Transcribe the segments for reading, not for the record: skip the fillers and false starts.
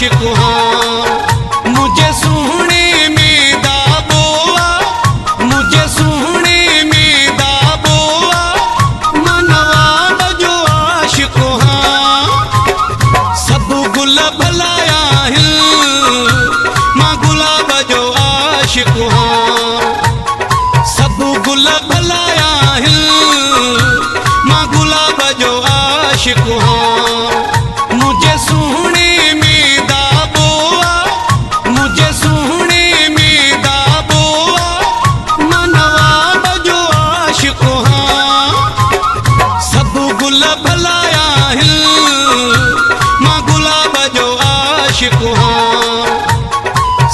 आशिक हाँ। मुझे सुहणे में दाबोआ, मुझे सुहणे में दाबोआ, मनवा बजो आशिक हाँ। सब गुल भलाया हिल, मां गुलाब जो आशिक हाँ। सब गुल भलाया हिल, मां गुलाब जो आशिक हाँ। मुझे सुहणे में दाबोआ, मुझे सुहणे में दाबोआ, मनवा बजो आशिक हाँ। सब गुल भलाया हिल, मां गुलाब जो आशिक हाँ।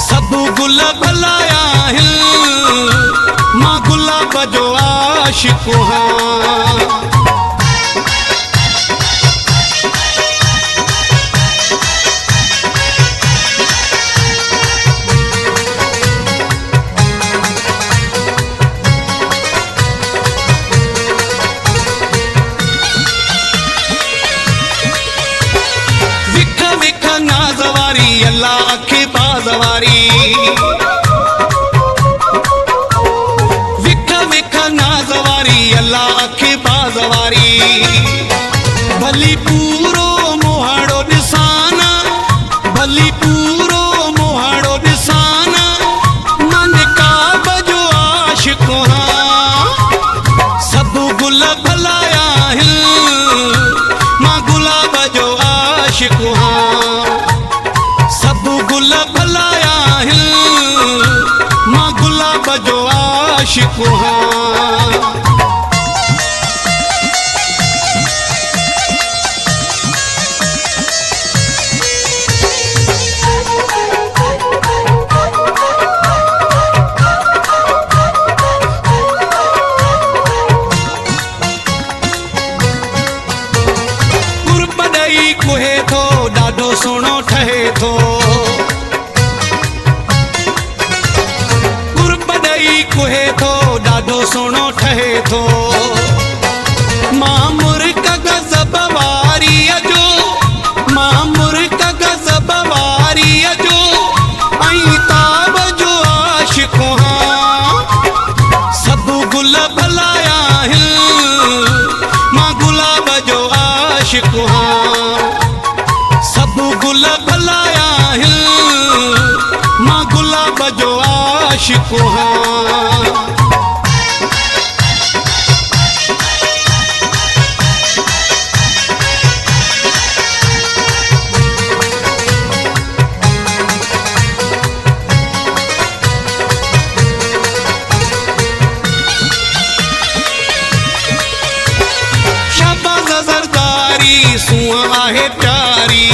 सब गुल भलाया हिल, मां गुलाब जो आशिक हाँ। नाजवारी अल्लाह अखे बाजवारी, विख विख नाजवारी अल्लाह अखे बाजवारी। भली पूरो मोहाड़ो निशाना, भली पूरो मोहाड़ो निशाना, मन का बजो आशिक हाँ। सब गुल भलाया हिल, मां गुलाब जो आशिक हाँ। सब गुल भलाया हिल, मां गुलाब जो आशिक हाँ। कुर्बडई कुहे थो ॾाढो सुहिणो ठहे थो, कुर्बडई कुहे थो ॾाढो सुहिणो ठहे थो। मां मुर्क गज़ब वारीअ जो, मां मुर्क गज़ब वारीअ जो, ऐं ताब जो आशिक हाँ। सब गुल भलाया हिल, मां गुलाब जो आशिक हाँ। सब गुल भलाया हिल, मां गुलाब जो आशिक हाँ। शहबाज़ ज़रदारी सूंहं आहे प्यारी,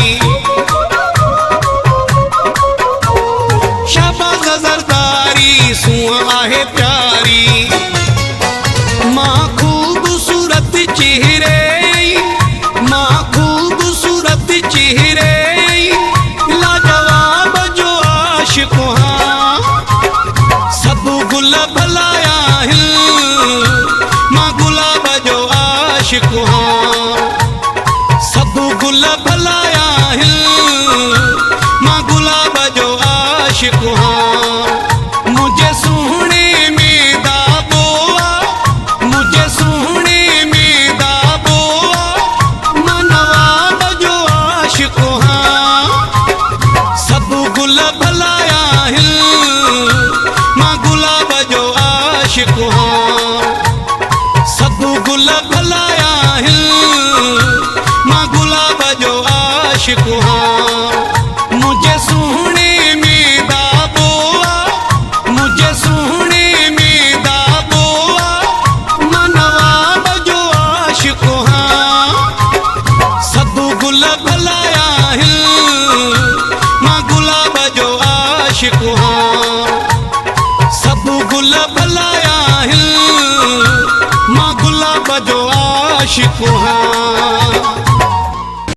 शहबाज़ ज़रदारी सूंहं आहे प्यारी। मां खूबसूरत चेहरे, मां खूबसूरत चेहरे, लाजवाब जो आशिक हाँ। सब गुल भलाया हिल, मां गुलाब जो आशिक हाँ। सब गुल भलाया हिल, मां गुलाब जो आशिक हाँ। मुझे सुहणे में दाबोआ, मुझे सुहणे में दाबोआ, मनवा बजो आशिक हाँ। सब गुल भलाया हिल, मां गुलाब जो आशिक हाँ। सब गुल भलाया हिल, मां गुलाब जो आशिक हाँ। मुझे सुहणे में दाबोआ, मुझे सुहणे में दाबोआ, मनवा बजो आशिक हाँ। सब गुल भलाया हिल, मां गुलाब जो आशिक हाँ। सब गुल भलाया हिल, मां गुलाब जो आशिक हाँ।